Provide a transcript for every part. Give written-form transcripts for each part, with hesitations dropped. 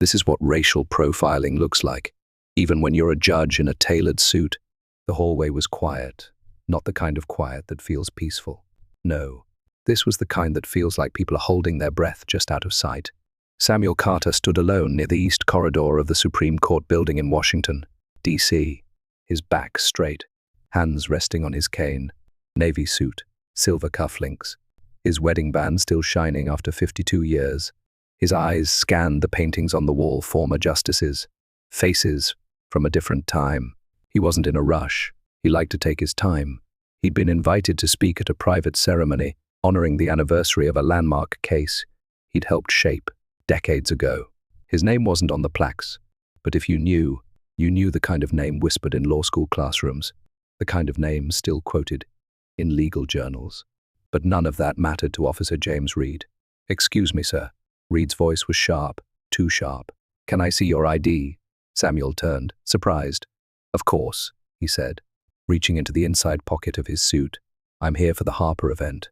This is what racial profiling looks like, even when you're a judge in a tailored suit. The hallway was quiet, not the kind of quiet that feels peaceful. No, this was the kind that feels like people are holding their breath just out of sight. Samuel Carter stood alone near the east corridor of the Supreme Court building in Washington, D.C., his back straight, hands resting on his cane, navy suit, silver cufflinks, his wedding band still shining after 52 years. His eyes scanned the paintings on the wall, former justices, faces from a different time. He wasn't in a rush. He liked to take his time. He'd been invited to speak at a private ceremony honoring the anniversary of a landmark case he'd helped shape decades ago. His name wasn't on the plaques, but if you knew the kind of name whispered in law school classrooms, the kind of name still quoted in legal journals. But none of that mattered to Officer James Reed. "Excuse me, sir." Reed's voice was sharp, too sharp. "Can I see your ID?" Samuel turned, surprised. "Of course," he said, reaching into the inside pocket of his suit. "I'm here for the Harper event."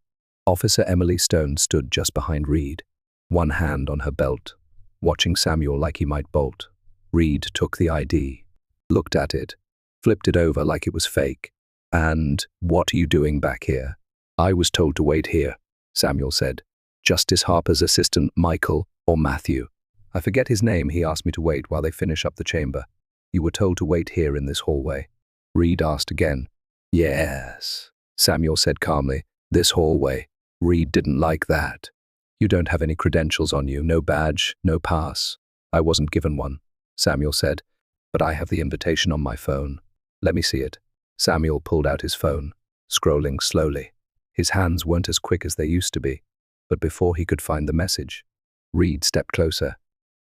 Officer Emily Stone stood just behind Reed, one hand on her belt, watching Samuel like he might bolt. Reed took the ID, looked at it, flipped it over like it was fake. "And what are you doing back here?" "I was told to wait here," Samuel said. "Justice Harper's assistant, Michael, or Matthew. I forget his name. He asked me to wait while they finish up the chamber." "You were told to wait here in this hallway?" Reed asked again. "Yes," Samuel said calmly. "This hallway." Reed didn't like that. "You don't have any credentials on you, no badge, no pass." "I wasn't given one," Samuel said, "but I have the invitation on my phone." "Let me see it." Samuel pulled out his phone, scrolling slowly. His hands weren't as quick as they used to be, but before he could find the message, Reed stepped closer.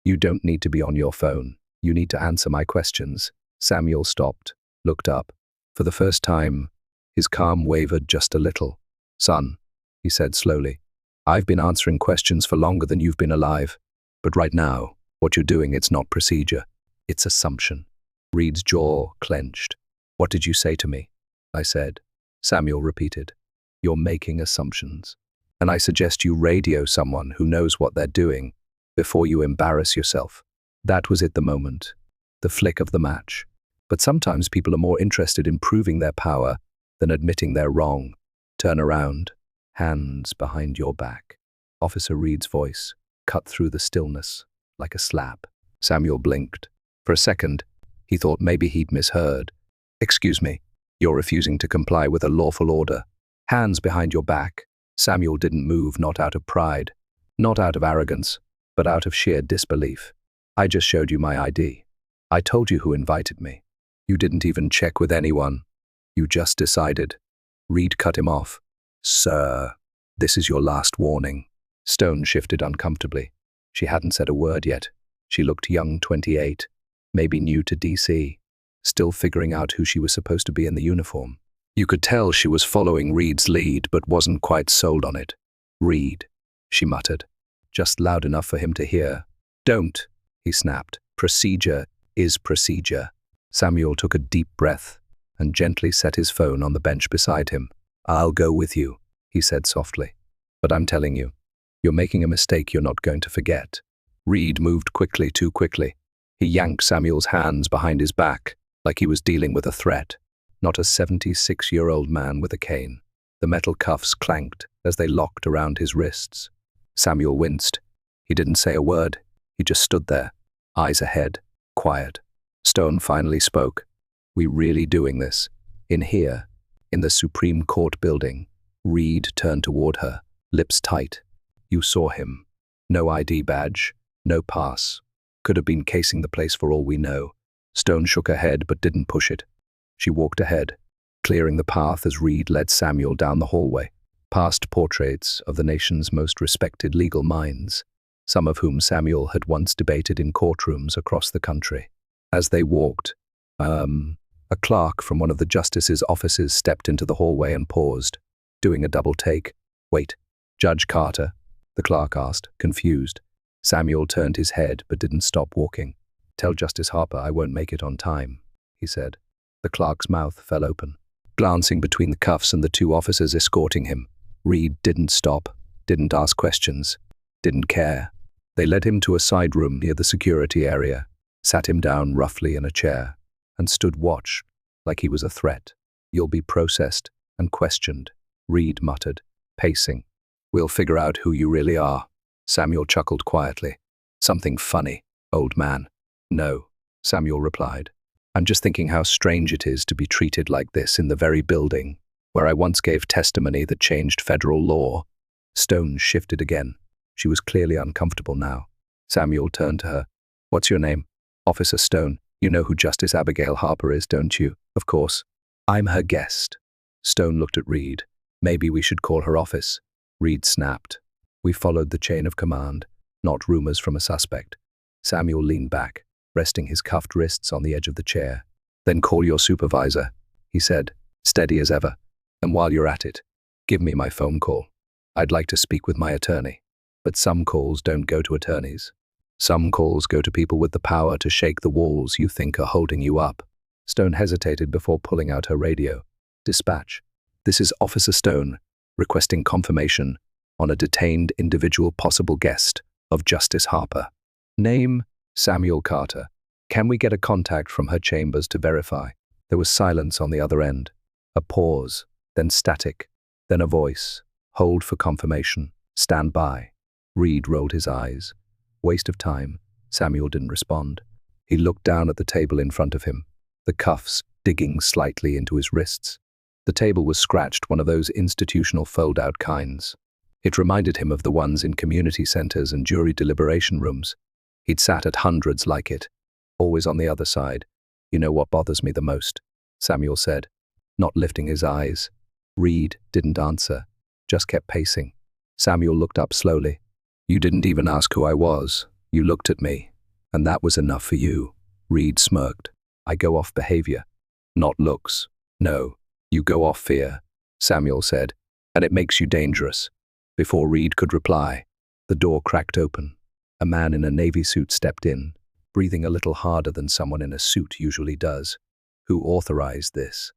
"You don't need to be on your phone. You need to answer my questions." Samuel stopped, looked up. For the first time, his calm wavered just a little. "Son," he said slowly, "I've been answering questions for longer than you've been alive. But right now, what you're doing, it's not procedure. It's assumption." Reed's jaw clenched. "What did you say to me?" "I said," Samuel repeated, "you're making assumptions. And I suggest you radio someone who knows what they're doing before you embarrass yourself." That was it, the moment, the flick of the match. But sometimes people are more interested in proving their power than admitting they're wrong. "Turn around, hands behind your back." Officer Reed's voice cut through the stillness like a slap. Samuel blinked. For a second, he thought maybe he'd misheard. "Excuse me, you're refusing to comply with a lawful order. Hands behind your back." Samuel didn't move, not out of pride, not out of arrogance, but out of sheer disbelief. "I just showed you my ID. I told you who invited me. You didn't even check with anyone. You just decided." Reed cut him off. "Sir, this is your last warning." Stone shifted uncomfortably. She hadn't said a word yet. She looked young, 28, maybe new to DC, still figuring out who she was supposed to be in the uniform. You could tell she was following Reed's lead, but wasn't quite sold on it. "Reed," she muttered, just loud enough for him to hear. "Don't," he snapped. "Procedure is procedure." Samuel took a deep breath and gently set his phone on the bench beside him. "I'll go with you," he said softly. "But I'm telling you, you're making a mistake you're not going to forget." Reed moved quickly, too quickly. He yanked Samuel's hands behind his back like he was dealing with a threat, not a 76-year-old man with a cane. The metal cuffs clanked as they locked around his wrists. Samuel winced. He didn't say a word. He just stood there, eyes ahead, quiet. Stone finally spoke. "We really doing this? In here, in the Supreme Court building?" Reed turned toward her, lips tight. "You saw him. No ID badge, no pass. Could have been casing the place for all we know." Stone shook her head but didn't push it. She walked ahead, clearing the path as Reed led Samuel down the hallway, past portraits of the nation's most respected legal minds, some of whom Samuel had once debated in courtrooms across the country. As they walked, a clerk from one of the justices' offices stepped into the hallway and paused, doing a double take. "Wait, Judge Carter?" the clerk asked, confused. Samuel turned his head but didn't stop walking. "Tell Justice Harper I won't make it on time," he said. The clerk's mouth fell open, glancing between the cuffs and the two officers escorting him. Reed didn't stop, didn't ask questions, didn't care. They led him to a side room near the security area, sat him down roughly in a chair, and stood watch, like he was a threat. "You'll be processed and questioned," Reed muttered, pacing. "We'll figure out who you really are." Samuel chuckled quietly. "Something funny, old man." "No," Samuel replied. "I'm just thinking how strange it is to be treated like this in the very building where I once gave testimony that changed federal law." Stone shifted again. She was clearly uncomfortable now. Samuel turned to her. "What's your name?" "Officer Stone. You know who Justice Abigail Harper is, don't you?" "Of course." "I'm her guest." Stone looked at Reed. "Maybe we should call her office." Reed snapped. "We followed the chain of command, not rumors from a suspect." Samuel leaned back, resting his cuffed wrists on the edge of the chair. "Then call your supervisor," he said, steady as ever. "And while you're at it, give me my phone call. I'd like to speak with my attorney." But some calls don't go to attorneys. Some calls go to people with the power to shake the walls you think are holding you up. Stone hesitated before pulling out her radio. "Dispatch. This is Officer Stone, requesting confirmation on a detained individual possible guest of Justice Harper. Name, Samuel Carter. Can we get a contact from her chambers to verify?" There was silence on the other end. A pause, then static, then a voice. "Hold for confirmation. Stand by." Reed rolled his eyes. Waste of time. Samuel didn't respond. He looked down at the table in front of him, the cuffs digging slightly into his wrists. The table was scratched, one of those institutional fold-out kinds. It reminded him of the ones in community centers and jury deliberation rooms. He'd sat at hundreds like it, always on the other side. "You know what bothers me the most?" Samuel said, not lifting his eyes. Reed didn't answer, just kept pacing. Samuel looked up slowly. "You didn't even ask who I was. You looked at me, and that was enough for you." Reed smirked. "I go off behavior, not looks." "No, you go off fear," Samuel said, "and it makes you dangerous." Before Reed could reply, the door cracked open. A man in a navy suit stepped in, breathing a little harder than someone in a suit usually does. "Who authorized this?"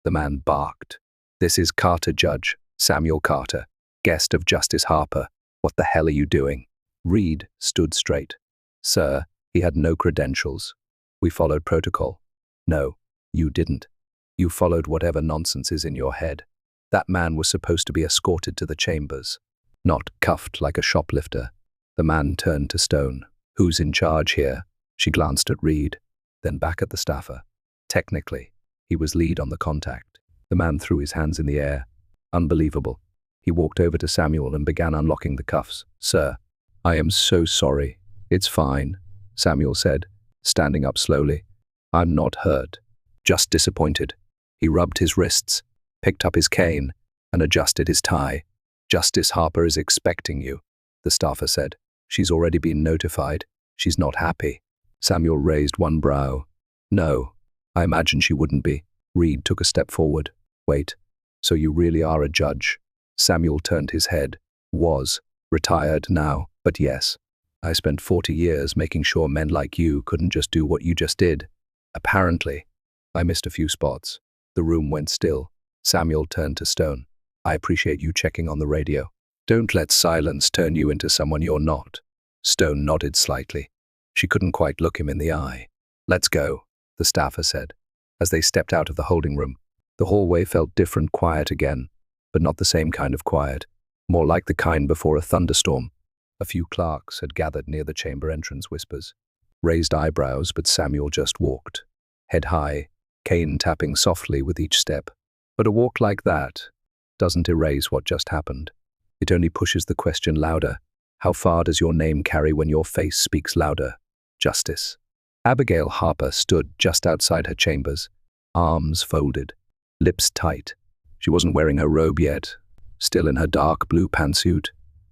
The man barked. "This is Carter Judge, Samuel Carter, guest of Justice Harper. What the hell are you doing?" Reed stood straight. "Sir, he had no credentials. We followed protocol." "No, you didn't. You followed whatever nonsense is in your head. That man was supposed to be escorted to the chambers, not cuffed like a shoplifter." The man turned to Stone. "Who's in charge here?" She glanced at Reed, then back at the staffer. Technically, he was lead on the contact. The man threw his hands in the air. "Unbelievable." He walked over to Samuel and began unlocking the cuffs. "Sir, I am so sorry." "It's fine," Samuel said, standing up slowly. "I'm not hurt, just disappointed." He rubbed his wrists, picked up his cane, and adjusted his tie. "Justice Harper is expecting you," the staffer said. "She's already been notified. She's not happy." Samuel raised one brow. "No, I imagine she wouldn't be." Reed took a step forward. "Wait, so you really are a judge?" Samuel turned his head. "Was. Retired now, but yes. I spent 40 years making sure men like you couldn't just do what you just did. Apparently, I missed a few spots." The room went still. Samuel turned to Stone. "I appreciate you checking on the radio. Don't let silence turn you into someone you're not." Stone nodded slightly. She couldn't quite look him in the eye. "Let's go," the staffer said. As they stepped out of the holding room, the hallway felt different, quiet again, but not the same kind of quiet, more like the kind before a thunderstorm. A few clerks had gathered near the chamber entrance, whispers. Raised eyebrows, but Samuel just walked. Head high, cane tapping softly with each step. But a walk like that doesn't erase what just happened. It only pushes the question louder. How far does your name carry when your face speaks louder? Justice. Abigail Harper stood just outside her chambers, arms folded, lips tight. She wasn't wearing her robe yet, still in her dark blue pantsuit,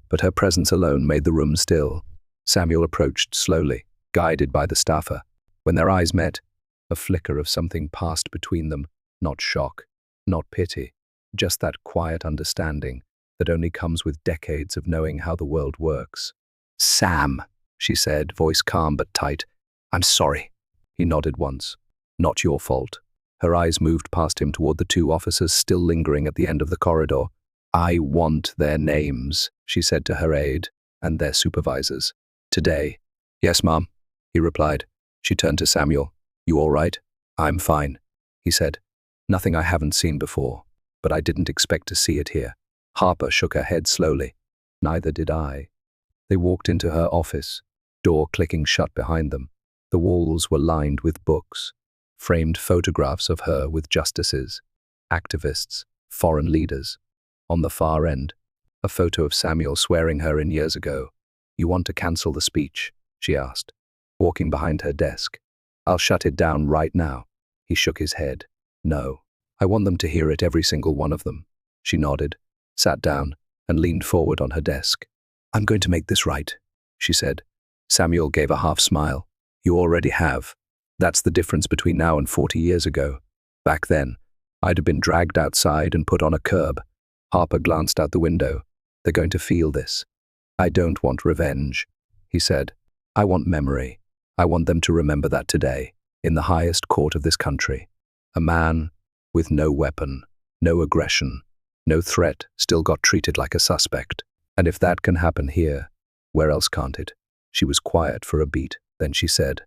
but her presence alone made the room still. Samuel approached slowly, guided by the staffer. When their eyes met, a flicker of something passed between them, not shock, not pity, just that quiet understanding that only comes with decades of knowing how the world works. "Sam," she said, voice calm but tight. "I'm sorry." He nodded once. "Not your fault." Her eyes moved past him toward the two officers still lingering at the end of the corridor. "I want their names," she said to her aide, "and their supervisors." Today. Yes, Mom, he replied. She turned to Samuel. You all right? I'm fine, he said. Nothing I haven't seen before, but I didn't expect to see it here. Harper shook her head slowly. Neither did I. They walked into her office, door clicking shut behind them. The walls were lined with books, framed photographs of her with justices, activists, foreign leaders. On the far end, a photo of Samuel swearing her in years ago. You want to cancel the speech? She asked, walking behind her desk. I'll shut it down right now. He shook his head. No, I want them to hear it, every single one of them. She nodded, sat down, and leaned forward on her desk. I'm going to make this right, she said. Samuel gave a half smile. You already have. That's the difference between now and 40 years ago. Back then, I'd have been dragged outside and put on a curb. Harper glanced out the window. They're going to feel this. I don't want revenge, he said. I want memory. I want them to remember that today, in the highest court of this country, a man with no weapon, no aggression, no threat still got treated like a suspect. And if that can happen here, where else can't it? She was quiet for a beat, then she said,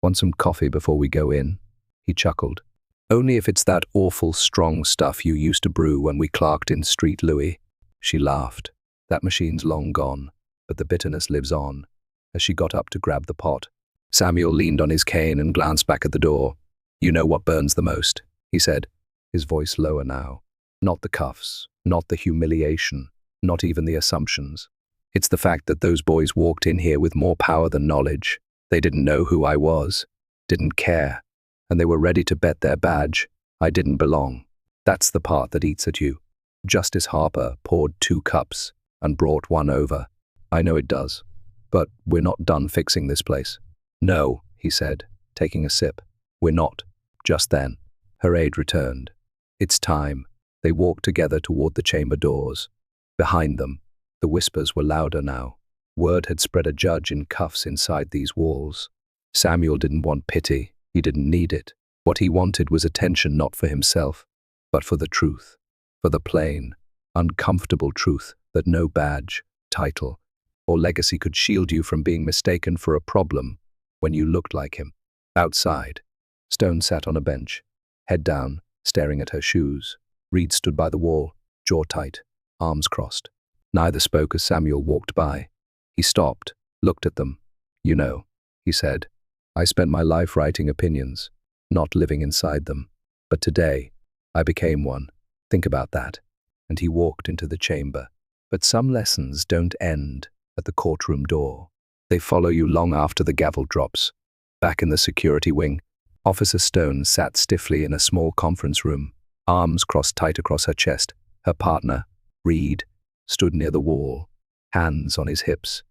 Want some coffee before we go in? He chuckled. Only if it's that awful strong stuff you used to brew when we clerked in Street Louis. She laughed. That machine's long gone, but the bitterness lives on. As she got up to grab the pot, Samuel leaned on his cane and glanced back at the door. You know what burns the most, he said, his voice lower now. Not the cuffs, not the humiliation, not even the assumptions. It's the fact that those boys walked in here with more power than knowledge. They didn't know who I was, didn't care, and they were ready to bet their badge I didn't belong. That's the part that eats at you. Justice Harper poured 2 cups and brought one over. I know it does, but we're not done fixing this place. No, he said, taking a sip. We're not. Just then, her aide returned. It's time. They walked together toward the chamber doors. Behind them, the whispers were louder now. Word had spread a judge in cuffs inside these walls. Samuel didn't want pity. He didn't need it. What he wanted was attention, not for himself, but for the truth, for the plain, uncomfortable truth that no badge, title, or legacy could shield you from being mistaken for a problem when you looked like him. Outside, Stone sat on a bench, head down, staring at her shoes. Reed stood by the wall, jaw tight, arms crossed. Neither spoke as Samuel walked by. He stopped, looked at them. You know, he said, I spent my life writing opinions, not living inside them. But today, I became one. Think about that. And he walked into the chamber. But some lessons don't end at the courtroom door. They follow you long after the gavel drops. Back in the security wing, Officer Stone sat stiffly in a small conference room, arms crossed tight across her chest. Her partner, Reed, stood near the wall, hands on his hips,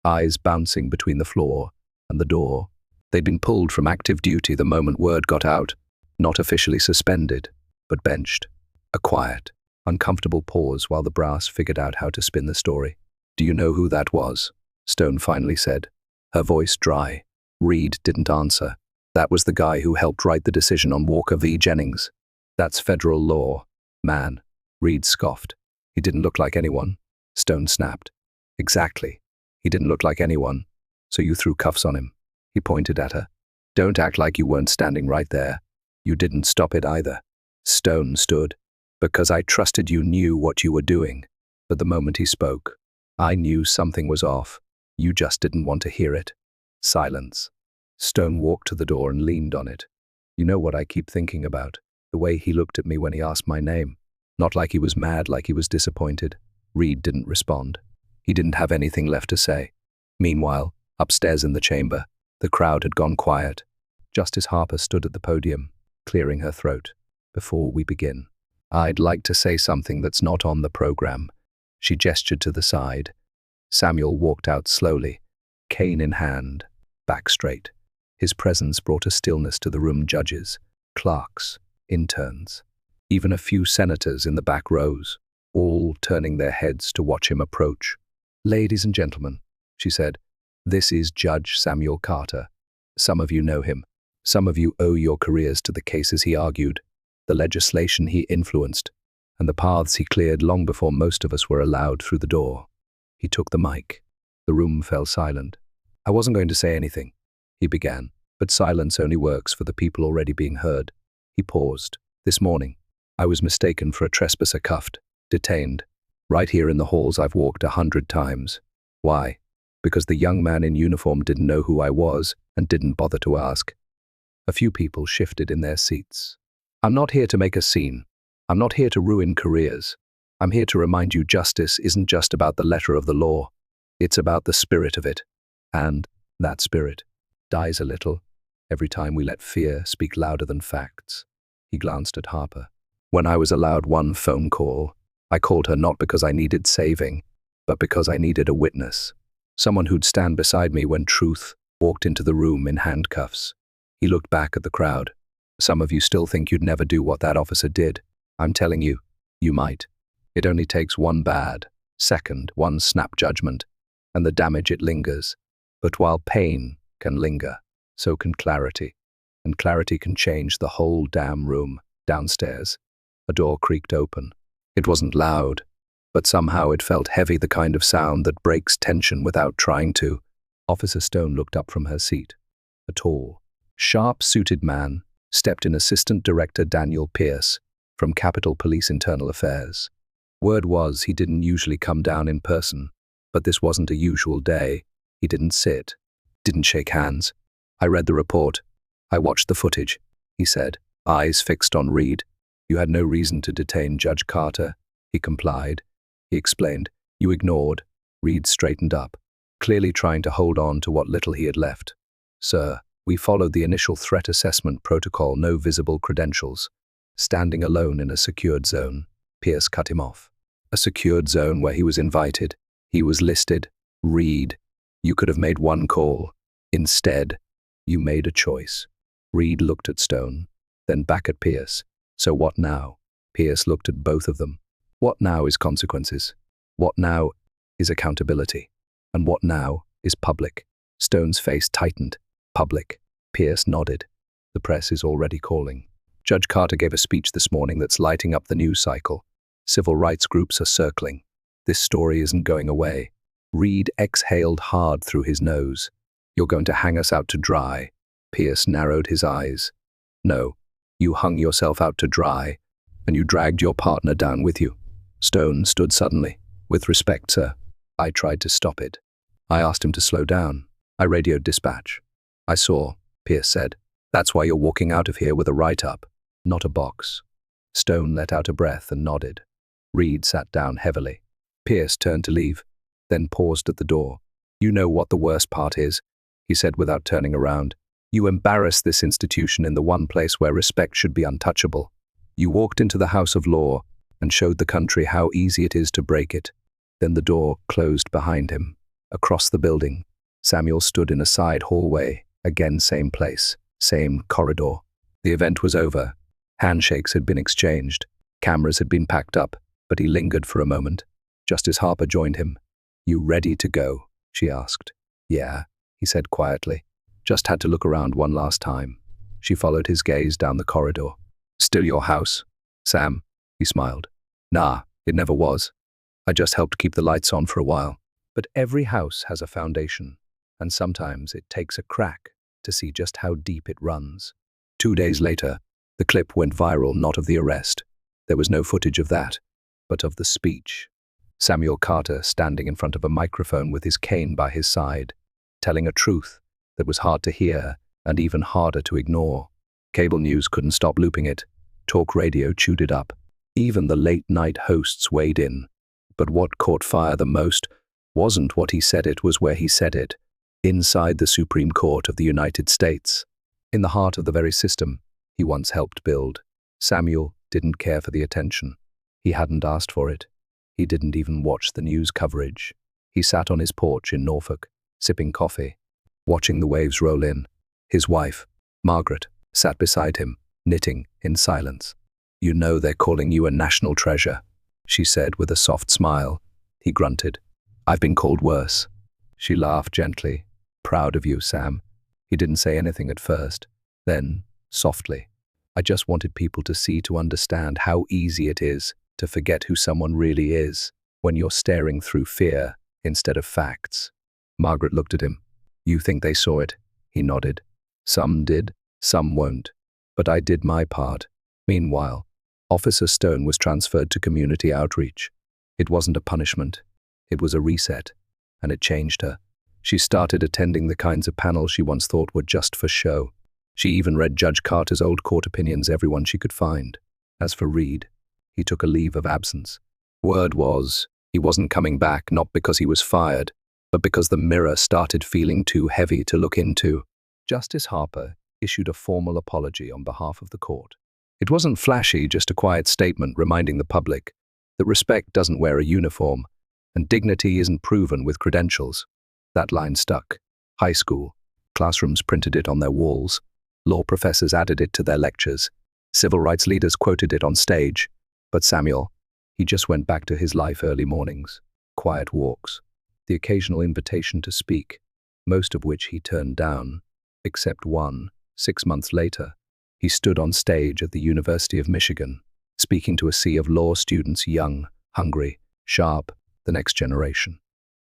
eyes bouncing between the floor and the door. They'd been pulled from active duty the moment word got out, not officially suspended, but benched. A quiet, uncomfortable pause while the brass figured out how to spin the story. Do you know who that was? Stone finally said, her voice dry. Reed didn't answer. That was the guy who helped write the decision on Walker v. Jennings. That's federal law, man. Reed scoffed. He didn't look like anyone. Stone snapped. Exactly. He didn't look like anyone. So you threw cuffs on him. He pointed at her. Don't act like you weren't standing right there. You didn't stop it either. Stone stood. Because I trusted you knew what you were doing. But the moment he spoke, I knew something was off. You just didn't want to hear it. Silence. Stone walked to the door and leaned on it. You know what I keep thinking about? The way he looked at me when he asked my name. Not like he was mad, like he was disappointed. Reed didn't respond. He didn't have anything left to say. Meanwhile, upstairs in the chamber, the crowd had gone quiet. Justice Harper stood at the podium, clearing her throat. Before we begin, I'd like to say something that's not on the program. She gestured to the side. Samuel walked out slowly, cane in hand, back straight. His presence brought a stillness to the room. Judges, clerks, interns, even a few senators in the back rows, all turning their heads to watch him approach. Ladies and gentlemen, she said, this is Judge Samuel Carter. Some of you know him. Some of you owe your careers to the cases he argued, the legislation he influenced, and the paths he cleared long before most of us were allowed through the door. He took the mic. The room fell silent. I wasn't going to say anything, he began, but silence only works for the people already being heard. He paused. This morning, I was mistaken for a trespasser, cuffed, detained. Right here in the halls I've walked 100 times. Why? Because the young man in uniform didn't know who I was and didn't bother to ask. A few people shifted in their seats. I'm not here to make a scene. I'm not here to ruin careers. I'm here to remind you justice isn't just about the letter of the law. It's about the spirit of it. And that spirit dies a little every time we let fear speak louder than facts. He glanced at Harper. When I was allowed one phone call, I called her not because I needed saving, but because I needed a witness. Someone who'd stand beside me when truth walked into the room in handcuffs. He looked back at the crowd. Some of you still think you'd never do what that officer did. I'm telling you, you might. It only takes one bad second, one snap judgment, and the damage it lingers. But while pain can linger, so can clarity. And clarity can change the whole damn room. Downstairs, a door creaked open. It wasn't loud, but somehow it felt heavy, the kind of sound that breaks tension without trying to. Officer Stone looked up from her seat. A tall, sharp-suited man stepped in. Assistant Director Daniel Pierce from Capitol Police Internal Affairs. Word was he didn't usually come down in person, but this wasn't a usual day. He didn't sit, didn't shake hands. I read the report. I watched the footage, he said, eyes fixed on Reed. You had no reason to detain Judge Carter. He complied. He explained. You ignored. Reed straightened up, clearly trying to hold on to what little he had left. Sir, we followed the initial threat assessment protocol, no visible credentials. Standing alone in a secured zone. Pierce cut him off. A secured zone where he was invited. He was listed. Reed, you could have made one call. Instead, you made a choice. Reed looked at Stone, then back at Pierce. So what now? Pierce looked at both of them. What now is consequences? What now is accountability? And what now is public? Stone's face tightened. Public. Pierce nodded. The press is already calling. Judge Carter gave a speech this morning that's lighting up the news cycle. Civil rights groups are circling. This story isn't going away. Reed exhaled hard through his nose. You're going to hang us out to dry. Pierce narrowed his eyes. No, you hung yourself out to dry, and you dragged your partner down with you. Stone stood suddenly. With respect, sir. I tried to stop it. I asked him to slow down. I radioed dispatch. I saw, Pierce said. That's why you're walking out of here with a write-up, not a box. Stone let out a breath and nodded. Reed sat down heavily. Pierce turned to leave, then paused at the door. You know what the worst part is, he said without turning around. You embarrassed this institution in the one place where respect should be untouchable. You walked into the house of law and showed the country how easy it is to break it. Then the door closed behind him. Across the building, Samuel stood in a side hallway. Again, same place, same corridor. The event was over. Handshakes had been exchanged. Cameras had been packed up, but he lingered for a moment. Justice Harper joined him. You ready to go? She asked. Yeah, he said quietly. Just had to look around one last time. She followed his gaze down the corridor. Still your house, Sam? He smiled. Nah, it never was. I just helped keep the lights on for a while. But every house has a foundation, and sometimes it takes a crack to see just how deep it runs. 2 days later, the clip went viral, not of the arrest. There was no footage of that, but of the speech. Samuel Carter standing in front of a microphone with his cane by his side, telling a truth that was hard to hear and even harder to ignore. Cable news couldn't stop looping it. Talk radio chewed it up. Even the late-night hosts weighed in. But what caught fire the most wasn't what he said, it was where he said it. Inside the Supreme Court of the United States. In the heart of the very system he once helped build. Samuel didn't care for the attention. He hadn't asked for it. He didn't even watch the news coverage. He sat on his porch in Norfolk, sipping coffee, watching the waves roll in. His wife, Margaret, sat beside him, knitting in silence. You know they're calling you a national treasure, she said with a soft smile. He grunted. I've been called worse. She laughed gently. Proud of you, Sam. He didn't say anything at first. Then, softly, I just wanted people to see, to understand how easy it is to forget who someone really is when you're staring through fear instead of facts. Margaret looked at him. You think they saw it? He nodded. Some did, some won't. But I did my part. Meanwhile, Officer Stone was transferred to community outreach. It wasn't a punishment. It was a reset. And it changed her. She started attending the kinds of panels she once thought were just for show. She even read Judge Carter's old court opinions, everyone she could find. As for Reed, he took a leave of absence. Word was, he wasn't coming back, not because he was fired, but because the mirror started feeling too heavy to look into. Justice Harper issued a formal apology on behalf of the court. It wasn't flashy, just a quiet statement reminding the public that respect doesn't wear a uniform and dignity isn't proven with credentials. That line stuck. High school. Classrooms printed it on their walls. Law professors added it to their lectures. Civil rights leaders quoted it on stage. But Samuel, he just went back to his life: early mornings, quiet walks, the occasional invitation to speak, most of which he turned down, except one. 6 months later, he stood on stage at the University of Michigan, speaking to a sea of law students, young, hungry, sharp, the next generation.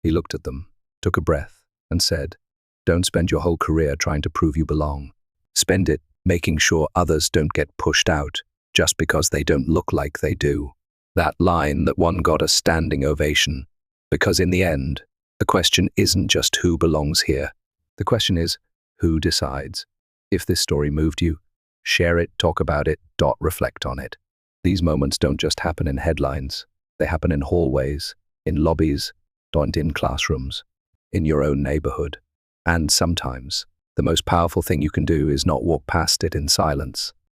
He looked at them, took a breath, and said, "Don't spend your whole career trying to prove you belong. Spend it making sure others don't get pushed out just because they don't look like they do." That line that won God a standing ovation, because in the end, the question isn't just who belongs here. The question is, who decides? If this story moved you, share it, talk about it, reflect on it. These moments don't just happen in headlines. They happen in hallways, in lobbies, and in classrooms, in your own neighborhood. And sometimes, the most powerful thing you can do is not walk past it in silence,